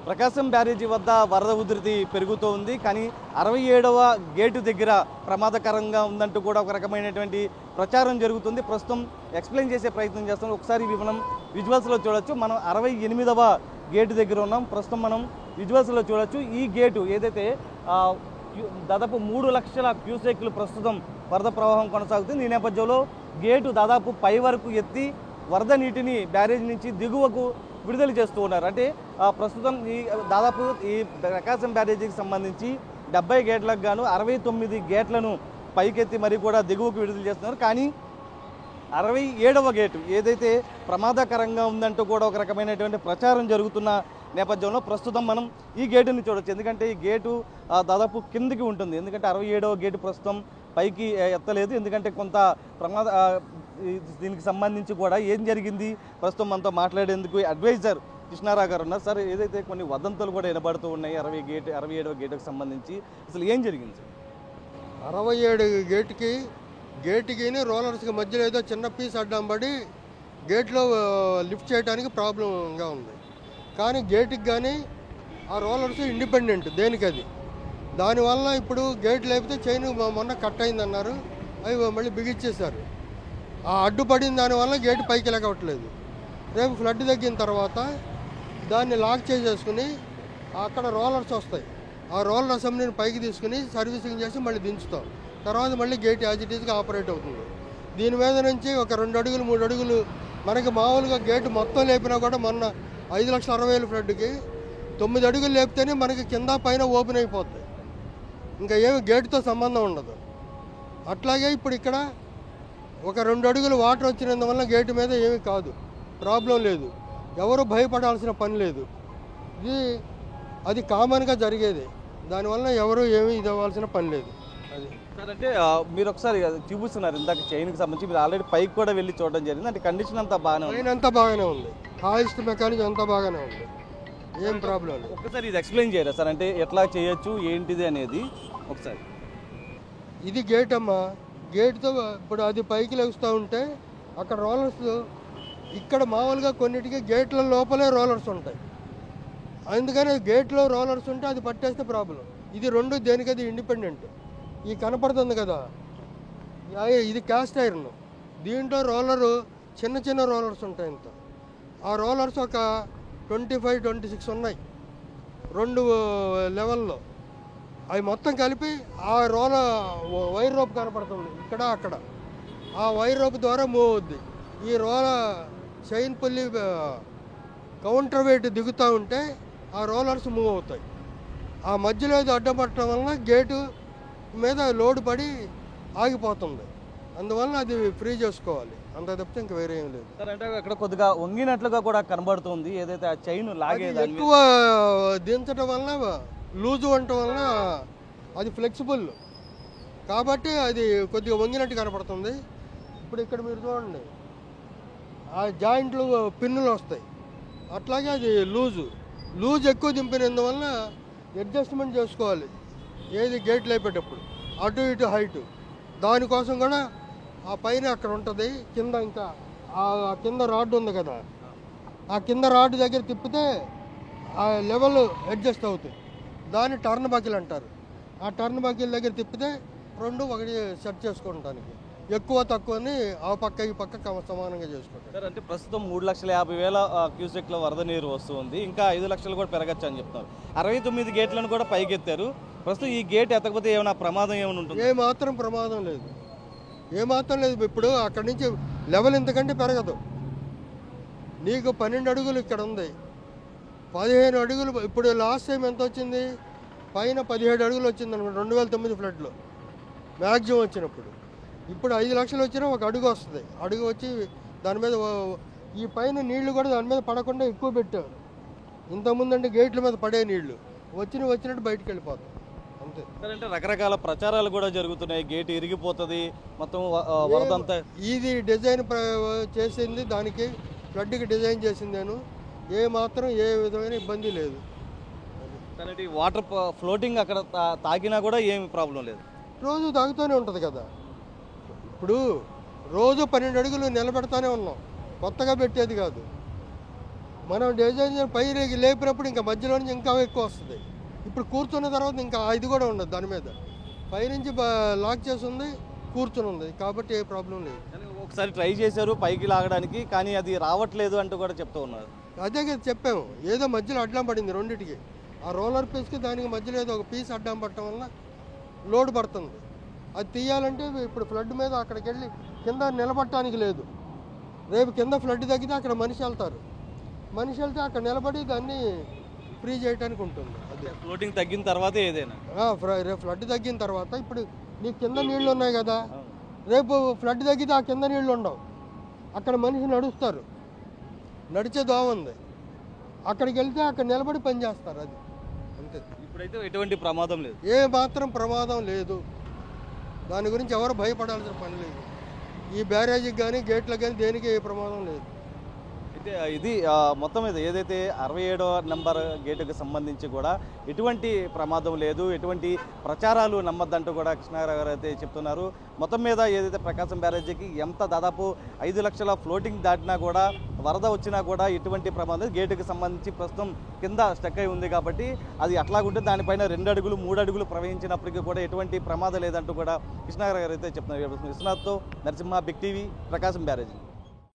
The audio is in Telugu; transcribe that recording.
ప్రకాశం బ్యారేజీ వద్ద వరద ఉధృతి పెరుగుతూ ఉంది. కానీ 67వ గేటు దగ్గర ప్రమాదకరంగా ఉందంటూ కూడా ఒక రకమైనటువంటి ప్రచారం జరుగుతుంది. ప్రస్తుతం ఎక్స్ప్లెయిన్ చేసే ప్రయత్నం చేస్తాం. ఒకసారి ఇవి మనం విజువల్స్లో చూడొచ్చు. మనం 68వ గేటు దగ్గర ఉన్నాం. ప్రస్తుతం మనం విజువల్స్లో చూడొచ్చు. ఈ గేటు ఏదైతే దాదాపు 3 లక్షల క్యూసెక్లు ప్రస్తుతం వరద ప్రవాహం కొనసాగుతుంది. ఈ నేపథ్యంలో గేటు దాదాపు పై వరకు ఎత్తి వరద నీటిని బ్యారేజ్ నుంచి దిగువకు విడుదల చేస్తూ ఉన్నారు. అంటే ప్రస్తుతం దాదాపు ఈ ప్రకాశం బ్యారేజీకి సంబంధించి 70 గేట్లకు గాను 69 గేట్లను పైకెత్తి మరి కూడా దిగువకు విడుదల చేస్తున్నారు. కానీ 67వ గేటు ఏదైతే ప్రమాదకరంగా ఉందంటూ కూడా ఒక రకమైనటువంటి ప్రచారం జరుగుతున్న నేపథ్యంలో ప్రస్తుతం మనం ఈ గేటుని చూడొచ్చు. ఎందుకంటే ఈ గేటు దాదాపు కిందికి ఉంటుంది. ఎందుకంటే 67వ గేటు ప్రస్తుతం పైకి ఎత్తలేదు. ఎందుకంటే కొంత దీనికి సంబంధించి కూడా ఏం జరిగింది ప్రస్తుతం మనతో మాట్లాడేందుకు అడ్వైజర్ కృష్ణారావు గారు ఉన్నారు. సార్, ఏదైతే కొన్ని వదంతులు కూడా వినబడుతూ ఉన్నాయి 67వ గేటుకు సంబంధించి, అసలు ఏం జరిగింది సార్? 67 గేటుకి రోలర్స్కి మధ్యలో ఏదో చిన్న పీస్ అడ్డం పడి గేట్లో లిఫ్ట్ చేయడానికి ప్రాబ్లంగా ఉంది. కానీ గేటుకి కానీ ఆ రోలర్స్ ఇండిపెండెంట్ దేనికి అది. దానివల్ల ఇప్పుడు గేట్ లేకపోతే చైన్ మొన్న కట్ అయిందన్నారు, అవి మళ్ళీ బిగించేశారు. ఆ అడ్డుపడిన దానివల్ల గేటు పైకి వెళ్ళకవట్లేదు. రేపు ఫ్లడ్ తగ్గిన తర్వాత దాన్ని లాక్ చేసేసుకుని అక్కడ రోలర్స్ వస్తాయి. ఆ రోలర్ అసెంబ్లీని పైకి తీసుకుని సర్వీసింగ్ చేసి మళ్ళీ దించుతాం. తర్వాత మళ్ళీ గేట్ యాజ్ ఇట్ ఈస్గా ఆపరేట్ అవుతుంది. దీని మీద నుంచి ఒక 2 అడుగులు 3 అడుగులు మనకి మామూలుగా గేటు మొత్తం లేపినా కూడా మొన్న 5,60,000 ఫ్లడ్కి 9 అడుగులు లేపితేనే మనకి కింద పైన ఓపెన్ అయిపోతుంది. ఇంకా ఏమి గేటుతో సంబంధం ఉండదు. అట్లాగే ఇప్పుడు ఇక్కడ ఒక 2 అడుగులు వాటర్ వచ్చినందువల్ల గేటు మీద ఏమీ కాదు, ప్రాబ్లం లేదు, ఎవరు భయపడాల్సిన పని లేదు. అది కామన్గా జరిగేది. దానివల్ల ఎవరు ఏమీ ఇది అవ్వాల్సిన పని లేదు. అది సార్, అంటే మీరు ఒకసారి చూపిస్తున్నారు ఇందాక చైన్కి సంబంధించి, మీరు ఆల్రెడీ పైకి కూడా వెళ్ళి చూడడం జరిగింది. అంటే కండిషన్ అంతా బాగానే ఉంది, అంతా బాగానే ఉంది, హాయిస్ట్ మెకానిజం అంతా బాగానే ఉంది, ఏం ప్రాబ్లం లేదు. ఒకసారి ఇది ఎక్స్ప్లెయిన్ చేయరా సార్, అంటే ఎట్లా చేయొచ్చు ఏంటిది అనేది ఒకసారి. ఇది గేట్ అమ్మా, గేట్తో ఇప్పుడు అది పైకి లెగుస్తూ ఉంటే అక్కడ రోలర్స్, ఇక్కడ మామూలుగా కొన్నిటికి గేట్ల లోపలే రోలర్స్ ఉంటాయి. అందుకని గేట్లో రోలర్స్ ఉంటే అది పట్టేస్తే ప్రాబ్లం. ఇది 2 దేనికది ఇండిపెండెంట్. ఈ కనపడుతుంది కదా, ఇది క్యాస్ట్ ఐరన్. దీంట్లో రోలరు చిన్న రోలర్స్ ఉంటాయి. ఇంత ఆ రోలర్స్ ఒక 25, 26 ఉన్నాయి 2 లెవెల్లో. అవి మొత్తం కలిపి ఆ వైర్ రోప్ కనపడుతుంది ఇక్కడ అక్కడ. ఆ వైర్ రోప్ ద్వారా మూవ్ అవుద్ది. ఈ చైన్ పుల్లి కౌంటర్ వెయిట్ దిగుతూ ఉంటే ఆ రోలర్స్ మూవ్ అవుతాయి. ఆ మధ్యలో ఇది అడ్డం పట్టడం వలన గేటు మీద లోడ్ పడి ఆగిపోతుంది. అందువల్ల అది ఫ్రీ చేసుకోవాలి, అంత తప్పితే ఇంకా వేరే ఏం లేదు. అంటే అక్కడ కొద్దిగా వంగినట్లుగా కూడా కనబడుతుంది. ఏదైతే ఆ చైన్ లాగేది ఎక్కువ దించడం వలన, లూజు ఉండటం వలన అది ఫ్లెక్సిబుల్ కాబట్టి అది కొద్దిగా వంగినట్టు కనపడుతుంది. ఇప్పుడు ఇక్కడ మీరు చూడండి, ఆ జాయింట్లు పిన్నులు వస్తాయి. అట్లాగే అది లూజ్ ఎక్కువ దింపినందువల్ల అడ్జస్ట్మెంట్ చేసుకోవాలి. ఏది గేట్ లేపేటప్పుడు అటు ఇటు హైటు. దానికోసం కూడా ఆ పైన అక్కడ ఉంటుంది, కింద ఇంకా ఆ కింద రాడ్ ఉంది కదా, ఆ కింద రాడ్ దగ్గర తిప్పితే ఆ లెవెల్ అడ్జస్ట్ అవుతాయి. దాన్ని టర్న్ బకిల్ అంటారు. ఆ టర్న్ బకిల్ దగ్గర తిప్పితే 2 ఒకటి సెట్ చేసుకోవడానికి, ఎక్కువ తక్కువని ఆ పక్క ఈ పక్క సమానంగా చేసుకుంటారు. అంటే ప్రస్తుతం 3,50,000 క్యూసెక్ల వరద నీరు వస్తుంది. ఇంకా 5 లక్షలు కూడా పెరగచ్చు అని చెప్తున్నారు. 69 గేట్లను కూడా పైకెత్తారు. ప్రస్తుతం ఈ గేట్ ఎత్తకపోతే ఏమైనా ప్రమాదం ఏమైనా ఉంటుంది? ఏమాత్రం ప్రమాదం లేదు, ఏమాత్రం లేదు. ఇప్పుడు అక్కడి నుంచి లెవెల్ ఇంతకంటే పెరగదు. నీకు 12 అడుగులు ఇక్కడ ఉంది, 15 అడుగులు. ఇప్పుడు లాస్ట్ టైం ఎంత వచ్చింది, పైన 17 అడుగులు వచ్చింది అనుకోండి 2009 ఫ్లడ్లో మ్యాక్సిమం వచ్చినప్పుడు. ఇప్పుడు 5 లక్షలు వచ్చినా 1 అడుగు వస్తుంది. అడుగు వచ్చి దాని మీద ఈ పైన నీళ్లు కూడా దాని మీద పడకుండా ఎక్కువ పెట్టారు. ఇంతకుముందు అంటే గేట్ల మీద పడే నీళ్లు వచ్చినట్టు బయటకు వెళ్ళిపోతాయి అంతే. అంటే రకరకాల ప్రచారాలు కూడా జరుగుతున్నాయి, గేట్ ఇరిగిపోతుంది మొత్తం వరదంతా. ఇది డిజైన్ చేసింది, దానికి ఫ్లడ్కి డిజైన్ చేసింది నేను. ఏ విధమైన ఇబ్బంది లేదు. కానీ వాటర్ ఫ్లోటింగ్ అక్కడ తాకినా కూడా ఏమి ప్రాబ్లం లేదు, రోజు తాగుతూనే ఉంటుంది కదా. ఇప్పుడు రోజు 12 అడుగులు నిలబెడతానే ఉన్నాం, కొత్తగా పెట్టేది కాదు. మనం డిజైన్ పై లేపినప్పుడు ఇంకా మధ్యలో నుంచి ఇంకా ఎక్కువ వస్తుంది. ఇప్పుడు కూర్చున్న తర్వాత ఇంకా ఇది కూడా ఉండదు దాని మీద. పైనుంచి లాక్ చేసి ఉంది, కూర్చుని ఉంది కాబట్టి ఏ ప్రాబ్లం లేదు. ఒకసారి ట్రై చేశారు పైకి లాగడానికి, కానీ అది రావట్లేదు అంటూ కూడా చెప్తూ ఉన్నారు. అదే కదా చెప్పాము, ఏదో మధ్యలో అడ్డం పడింది రెండింటికి. ఆ రోలర్ పీస్కి దానికి మధ్యలో ఏదో ఒక పీస్ అడ్డం పడటం వల్ల లోడ్ పడుతుంది. అది తీయాలంటే ఇప్పుడు ఫ్లడ్ మీద అక్కడికి వెళ్ళి కింద నిలబడటానికి లేదు. రేపు కింద ఫ్లడ్ తగ్గితే అక్కడ మనిషి వెళ్తారు, మనిషి వెళ్తే అక్కడ నిలబడి దాన్ని ఫ్రీ చేయడానికి ఉంటుంది. అది ఫ్లోటింగ్ తగ్గిన తర్వాత ఏదైనా రేపు ఫ్లడ్ తగ్గిన తర్వాత ఇప్పుడు నీకు కింద నీళ్లు ఉన్నాయి కదా, రేపు ఫ్లడ్ తగ్గితే ఆ కింద నీళ్లు ఉండవు, అక్కడ మనిషి నడుస్తారు, నడిచే దోవ ఉంది, అక్కడికి వెళ్తే అక్కడ నిలబడి పని చేస్తారు. అది అంతే. ఇప్పుడైతే ఎటువంటి ప్రమాదం లేదు, ఏ మాత్రం ప్రమాదం లేదు. దాని గురించి ఎవరు భయపడాల్సిన పని లేదు. ఈ బ్యారేజీకి కానీ గేట్లకు కానీ దేనికి ఏ ప్రమాదం లేదు. అయితే ఇది మొత్తం మీద ఏదైతే 67వ నెంబర్ గేటుకు సంబంధించి కూడా ఎటువంటి ప్రమాదం లేదు, ఎటువంటి ప్రచారాలు నమ్మద్దంటూ కూడా కృష్ణారావు గారు అయితే చెప్తున్నారు. మొత్తం మీద ఏదైతే ప్రకాశం బ్యారేజీకి ఎంత దాదాపు 5 లక్షల ఫ్లోటింగ్ దాటినా కూడా వరద వచ్చినా కూడా ఎటువంటి ప్రమాదం గేటుకు సంబంధించి ప్రస్తుతం కింద స్టక్ అయి ఉంది కాబట్టి అది అట్లాగుంటే దానిపైన 2 అడుగులు 3 అడుగులు ప్రవహించినప్పటికీ కూడా ఎటువంటి ప్రమాదం లేదంటూ కూడా కృష్ణారావు గారు అయితే చెప్తున్నారు. విశ్వనాథ్తో నరసింహ, బిగ్ టీవీ, ప్రకాశం బ్యారేజీ.